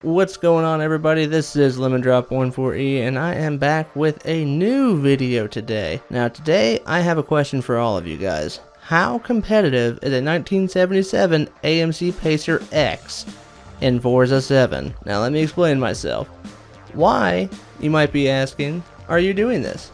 What's going on, everybody? This is Lemon Drop 14E, and I am back with a new video today. Now today I have a question for all of you guys. How competitive is a 1977 AMC Pacer X in Forza 7? Now let me explain myself. Why, you might be asking, are you doing this?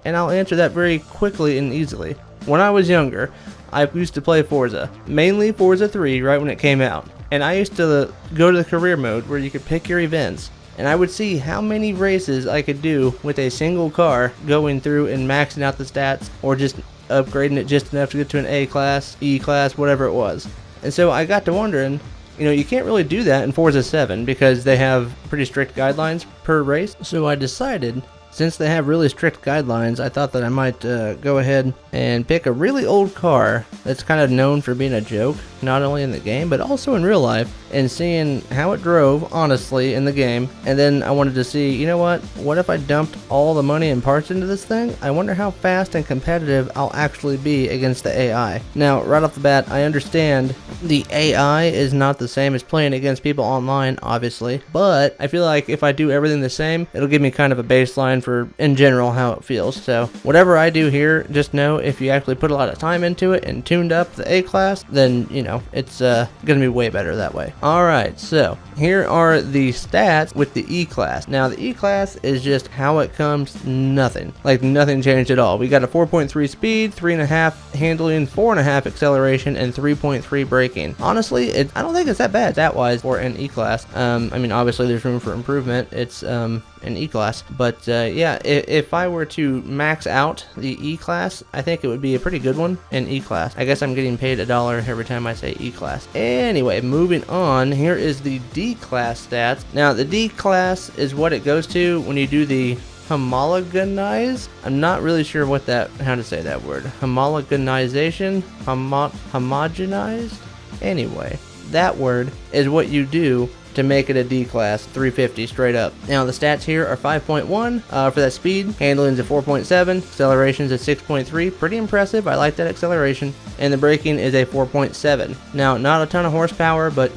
And I'll answer that very quickly and easily. When I was younger, I used to play Forza, mainly Forza 3 right when it came out. And I used to go to the career mode where you could pick your events, and I would see how many races I could do with a single car going through and maxing out the stats, or just upgrading it just enough to get to an A class, E class, whatever it was. And so I got to wondering, you can't really do that in Forza 7 because they have pretty strict guidelines per race. So I decided, since they have really strict guidelines, I thought that I might go ahead and pick a really old car that's kind of known for being a joke, not only in the game, but also in real life, and seeing how it drove, honestly, in the game. And then I wanted to see, what if I dumped all the money and parts into this thing? I wonder how fast and competitive I'll actually be against the AI. Now, right off the bat, I understand the AI is not the same as playing against people online, obviously, but I feel like if I do everything the same, it'll give me kind of a baseline for, in general, how it feels. So whatever I do here, just know if you actually put a lot of time into it and tuned up the A class, then it's gonna be way better that way. Alright, so here are the stats with the E class. Now the E class is just how it comes, nothing changed at all. We got a 4.3 speed, 3.5 handling, 4.5 acceleration, and 3.3 braking. Honestly, I don't think it's that bad stat wise for an E class. Obviously there's room for improvement. It's an E class, but yeah, if I were to max out the E class, I think it would be a pretty good one in E class. I guess I'm getting paid $1 every time I say E class. Anyway, moving on, here is the D class stats. Now the D class is what it goes to when you do the homologanize. I'm not really sure how to say that word. Homologanization, homogenized. Anyway, that word is what you do to make it a D class, 350 straight up. Now the stats here are 5.1 for that speed, handling's at 4.7, acceleration's at 6.3, pretty impressive, I like that acceleration, and the braking is a 4.7. Now not a ton of horsepower, but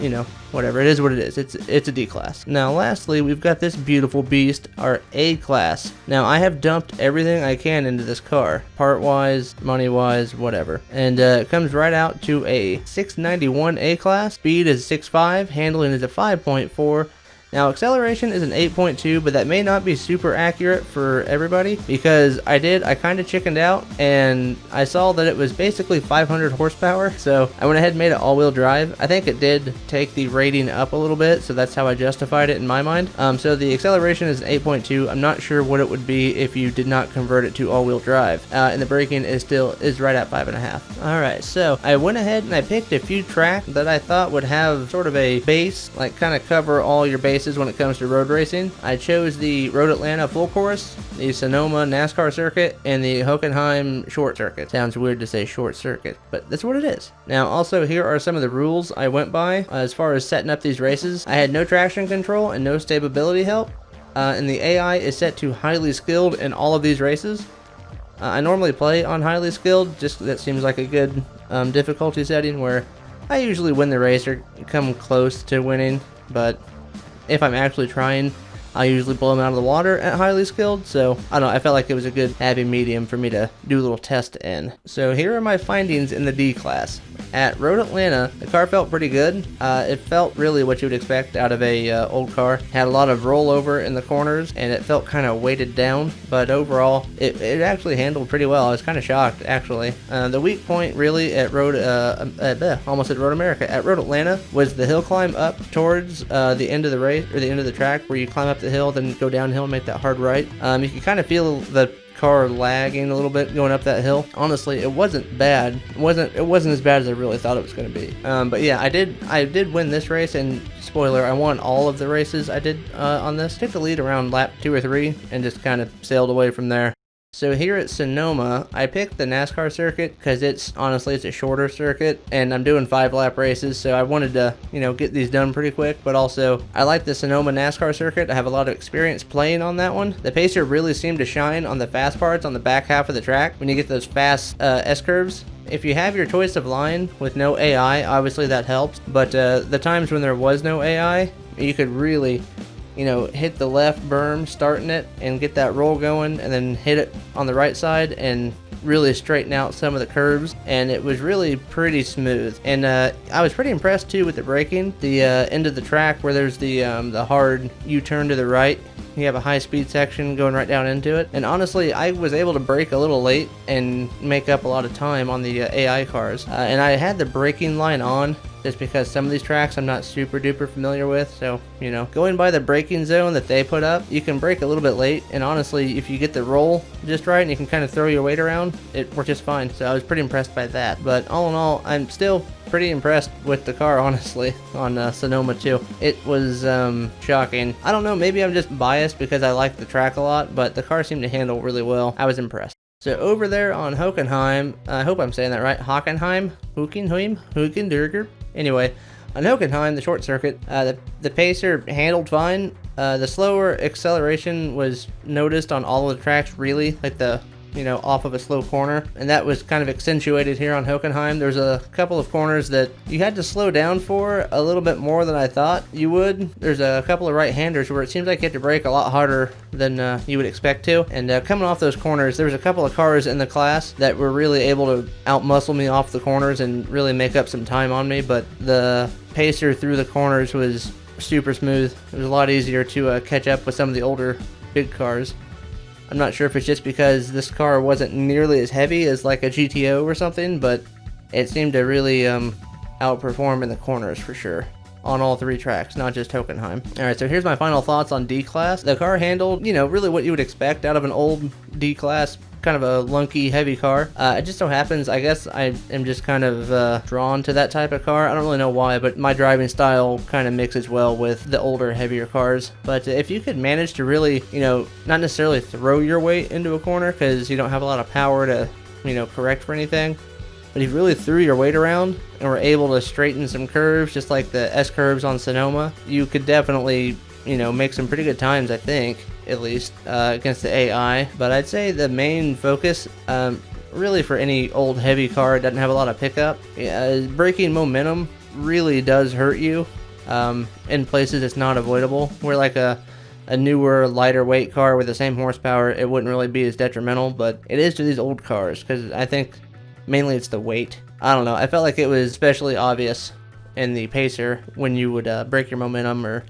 whatever, it is what it is. It's a D class. Now lastly, we've got this beautiful beast, our A class. Now I have dumped everything I can into this car, part wise, money wise, whatever, and it comes right out to a 691 A class. Speed is 6.5, handling is a 5.4. Now acceleration is an 8.2, but that may not be super accurate for everybody, because I kind of chickened out and I saw that it was basically 500 horsepower, so I went ahead and made it all-wheel drive. I think it did take the rating up a little bit, so that's how I justified it in my mind. So the acceleration is an 8.2. I'm not sure what it would be if you did not convert it to all-wheel drive, and the braking is right at 5.5. Alright, so I went ahead and I picked a few tracks that I thought would have sort of a base, like kind of cover all your bases when it comes to road racing. I chose the Road Atlanta full course, the Sonoma NASCAR circuit, and the Hockenheim short circuit. Sounds weird to say short circuit, but that's what it is. Now also, here are some of the rules I went by as far as setting up these races. I had no traction control and no stability help, and the AI is set to highly skilled in all of these races. I normally play on highly skilled, just that seems like a good difficulty setting where I usually win the race or come close to winning, but if I'm actually trying, I usually blow them out of the water at highly skilled, so I don't know, I felt like it was a good happy medium for me to do a little test in. So here are my findings in the D class. At Road Atlanta, the car felt pretty good. It felt really what you would expect out of a old car. Had a lot of rollover in the corners, and it felt kind of weighted down, but overall, it actually handled pretty well. I was kind of shocked, actually. The weak point really at Road America, at Road Atlanta, was the hill climb up towards the end of the race, or the end of the track, where you climb up the hill, then go downhill and make that hard right. You can kind of feel the car lagging a little bit going up that hill. Honestly, it wasn't bad. It wasn't as bad as I really thought it was going to be. But yeah, I did win this race, and spoiler, I won all of the races I did on this. Took the lead around lap 2 or 3 and just kind of sailed away from there. So here at Sonoma, I picked the NASCAR circuit because it's a shorter circuit, and I'm doing 5-lap races, so I wanted to, get these done pretty quick, but also I like the Sonoma NASCAR circuit. I have a lot of experience playing on that one. The Pacer really seemed to shine on the fast parts on the back half of the track when you get those fast S-curves. If you have your choice of line with no AI, obviously that helps, but the times when there was no AI, you could really, hit the left berm, starting it, and get that roll going, and then hit it on the right side and really straighten out some of the curves, and it was really pretty smooth. And I was pretty impressed too with the braking. The end of the track where there's the hard U-turn to the right, you have a high-speed section going right down into it, and honestly I was able to brake a little late and make up a lot of time on the AI cars, and I had the braking line on just because some of these tracks I'm not super duper familiar with. So going by the braking zone that they put up, you can brake a little bit late, and honestly if you get the roll just right and you can kind of throw your weight around, it worked just fine. So I was pretty impressed by that. But all in all, I'm still pretty impressed with the car, honestly, on Sonoma 2. It was shocking. I don't know, maybe I'm just biased because I like the track a lot, but the car seemed to handle really well. I was impressed. So over there on Hockenheim, I hope I'm saying that right, Hockenheim. Anyway, on Hockenheim, the short circuit, the pacer handled fine. The slower acceleration was noticed on all of the tracks, really, like the off of a slow corner, and that was kind of accentuated here on Hockenheim. There's a couple of corners that you had to slow down for a little bit more than I thought you would. There's a couple of right-handers where it seems like you have to brake a lot harder than you would expect to, and coming off those corners, there was a couple of cars in the class that were really able to outmuscle me off the corners and really make up some time on me, but the pacer through the corners was super smooth. It was a lot easier to catch up with some of the older big cars. I'm not sure if it's just because this car wasn't nearly as heavy as like a GTO or something, but it seemed to really outperform in the corners for sure on all three tracks, not just Hockenheim. Alright, so here's my final thoughts on D-Class. The car handled, really what you would expect out of an old D-Class, kind of a lunky, heavy car. It just so happens, I guess I am just kind of drawn to that type of car. I don't really know why, but my driving style kind of mixes well with the older, heavier cars. But if you could manage to really, not necessarily throw your weight into a corner because you don't have a lot of power to, correct for anything, but if you really threw your weight around and were able to straighten some curves, just like the S-curves on Sonoma, you could definitely, make some pretty good times, I think, at least, against the AI. But I'd say the main focus, really for any old heavy car, it doesn't have a lot of pickup. Braking momentum really does hurt you in places it's not avoidable. Where like a newer, lighter weight car with the same horsepower, it wouldn't really be as detrimental, but it is to these old cars, because I think mainly it's the weight. I don't know, I felt like it was especially obvious in the pacer when you would break your momentum or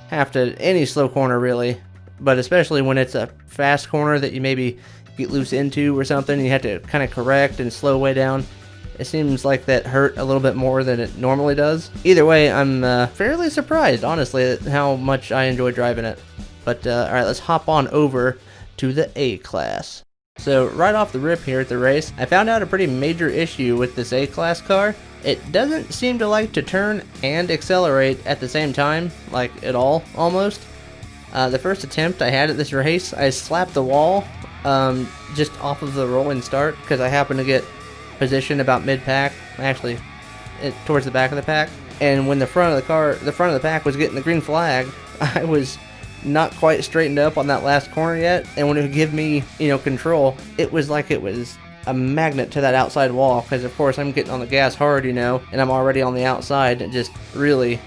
have to, any slow corner really, but especially when it's a fast corner that you maybe get loose into or something, and you have to kind of correct and slow way down. It seems like that hurt a little bit more than it normally does. Either way, I'm fairly surprised, honestly, at how much I enjoy driving it. But alright, let's hop on over to the A-Class. So right off the rip here at the race, I found out a pretty major issue with this A-Class car. It doesn't seem to like to turn and accelerate at the same time, like at all, almost. The first attempt I had at this race, I slapped the wall just off of the rolling start because I happened to get positioned about mid-pack, actually towards the back of the pack. And when the front of the pack was getting the green flag, I was not quite straightened up on that last corner yet, and when it would give me, control, it was like it was a magnet to that outside wall, because of course I'm getting on the gas hard, and I'm already on the outside, and just really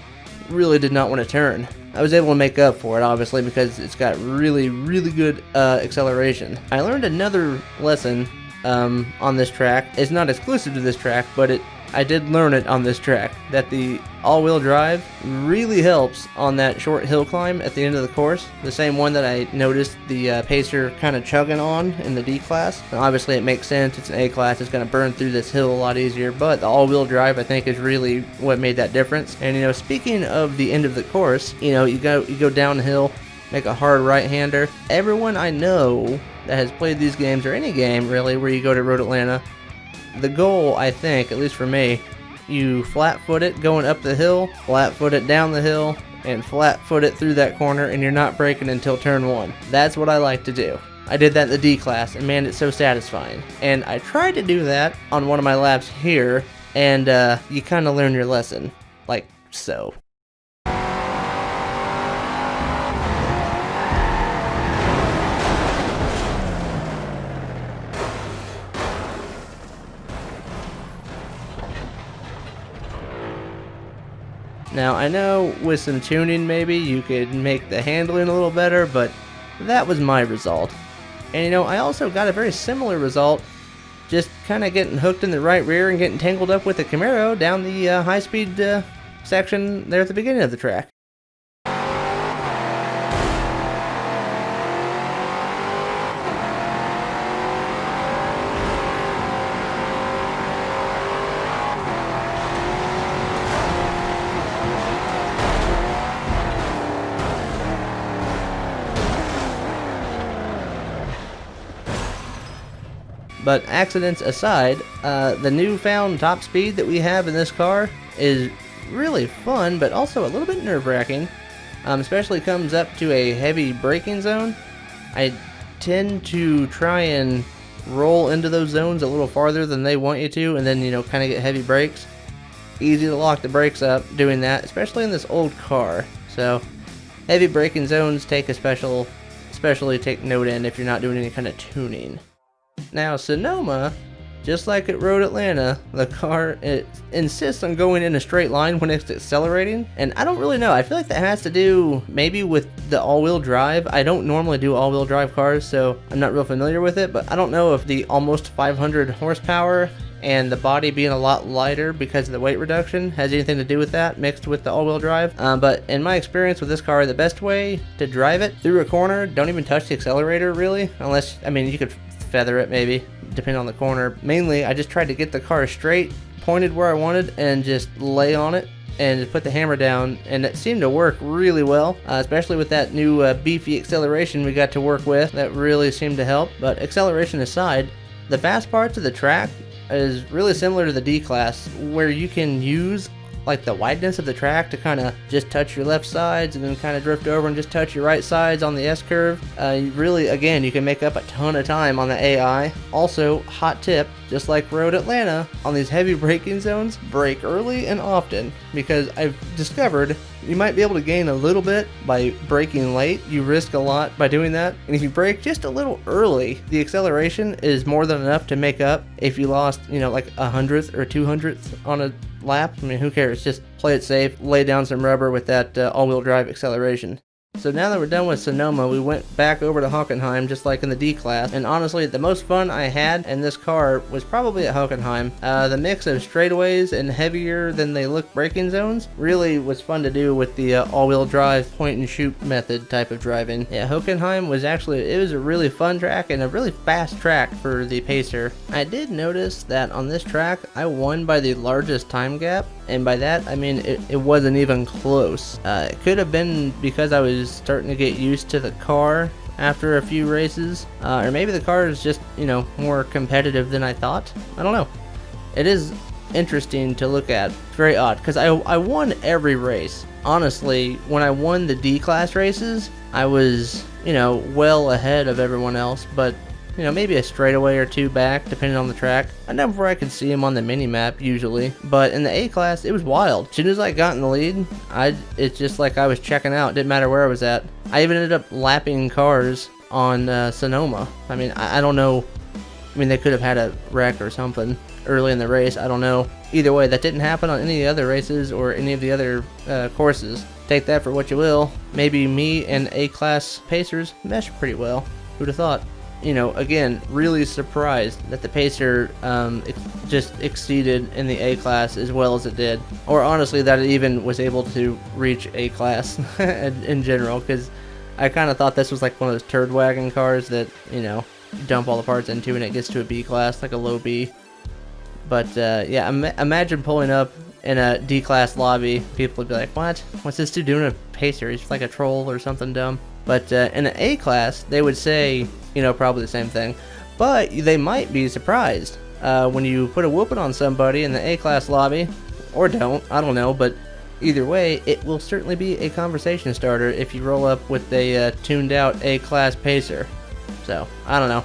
did not want to turn. I was able to make up for it, obviously, because it's got really good acceleration. I learned another lesson on this track. It's not exclusive to this track, but I did learn it on this track, that the all-wheel drive really helps on that short hill climb at the end of the course. The same one that I noticed the Pacer kind of chugging on in the D-Class. Now, obviously it makes sense, it's an A-Class, it's going to burn through this hill a lot easier, but the all-wheel drive I think is really what made that difference. And speaking of the end of the course, you go downhill, make a hard right-hander. Everyone I know that has played these games, or any game really where you go to Road Atlanta, the goal, I think, at least for me, you flat foot it going up the hill, flat foot it down the hill, and flat foot it through that corner, and you're not braking until turn 1. That's what I like to do. I did that in the D-Class, and man, it's so satisfying. And I tried to do that on one of my laps here, and you kind of learn your lesson, like so. Now I know with some tuning maybe you could make the handling a little better, but that was my result. And you know, I also got a very similar result, just kind of getting hooked in the right rear and getting tangled up with the Camaro down the high-speed section there at the beginning of the track. But accidents aside, the newfound top speed that we have in this car is really fun, but also a little bit nerve-wracking. Especially comes up to a heavy braking zone. I tend to try and roll into those zones a little farther than they want you to, and then, you know, kind of get heavy brakes. Easy to lock the brakes up doing that, especially in this old car. So, heavy braking zones take especially take note in if you're not doing any kind of tuning. Now, Sonoma, just like at Road Atlanta, the car insists on going in a straight line when it's accelerating, and I don't really know. I feel like that has to do maybe with the all-wheel drive. I don't normally do all-wheel drive cars, so I'm not real familiar with it, but I don't know if the almost 500 horsepower and the body being a lot lighter because of the weight reduction has anything to do with that, mixed with the all-wheel drive. But in my experience with this car, the best way to drive it through a corner, don't even touch the accelerator really, unless, I mean, you could feather it maybe, depending on the corner. Mainly, I just tried to get the car straight, pointed where I wanted, and just lay on it and just put the hammer down, and it seemed to work really well, especially with that new beefy acceleration we got to work with. That really seemed to help. But acceleration aside, the fast parts of the track is really similar to the D-Class, where you can use like the wideness of the track to kind of just touch your left sides and then kind of drift over and just touch your right sides on the S-curve. Really, again, you can make up a ton of time on the AI. Also, hot tip, just like Road Atlanta, on these heavy braking zones, brake early and often, because I've discovered you might be able to gain a little bit by braking late. You risk a lot by doing that. And if you brake just a little early, the acceleration is more than enough to make up if you lost, you know, like 100th or 200th on a lap. I mean, who cares? Just play it safe, lay down some rubber with that all-wheel drive acceleration. So now that we're done with Sonoma, we went back over to Hockenheim, just like in the D-Class, and honestly, the most fun I had in this car was probably at Hockenheim. The mix of straightaways and heavier than they look braking zones really was fun to do with the all-wheel drive point-and-shoot method type of driving. Yeah, Hockenheim was actually, it was a really fun track and a really fast track for the Pacer. I did notice that on this track, I won by the largest time gap, and by that, I mean, it wasn't even close. It could have been because I was starting to get used to the car after a few races, or maybe the car is just, you know, more competitive than I thought. I don't know. It is interesting to look at. It's very odd, because I won every race. Honestly, when I won the D-Class races, I was, you know, well ahead of everyone else, but you know, maybe a straightaway or two back, depending on the track. I know where I could see him on the mini-map, usually. But in the A-Class, it was wild. As soon as I got in the lead, it's just like I was checking out. Didn't matter where I was at. I even ended up lapping cars on Sonoma. I mean, I don't know. I mean, they could have had a wreck or something early in the race. I don't know. Either way, that didn't happen on any of the other races or any of the other courses. Take that for what you will. Maybe me and A-Class Pacers mesh pretty well. Who'd have thought? You know, again, really surprised that the Pacer just exceeded in the A-Class as well as it did. Or honestly, that it even was able to reach A-Class in general, because I kind of thought this was like one of those turd wagon cars that, you know, you dump all the parts into and it gets to a B-Class, like a low B. But yeah, imagine pulling up in a D-Class lobby. People would be like, what? What's this dude doing in a Pacer? He's like a troll or something dumb. But in an A-Class, they would say, you know, probably the same thing. But they might be surprised when you put a whooping on somebody in the A-Class lobby, or don't, I don't know, but either way, it will certainly be a conversation starter if you roll up with a tuned out A-Class Pacer. So, I don't know.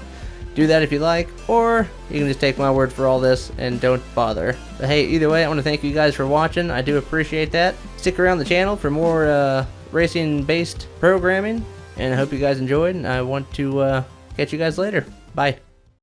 Do that if you like, or you can just take my word for all this and don't bother. But hey, either way, I want to thank you guys for watching. I do appreciate that. Stick around the channel for more racing-based programming, and I hope you guys enjoyed, and I want to catch you guys later. Bye.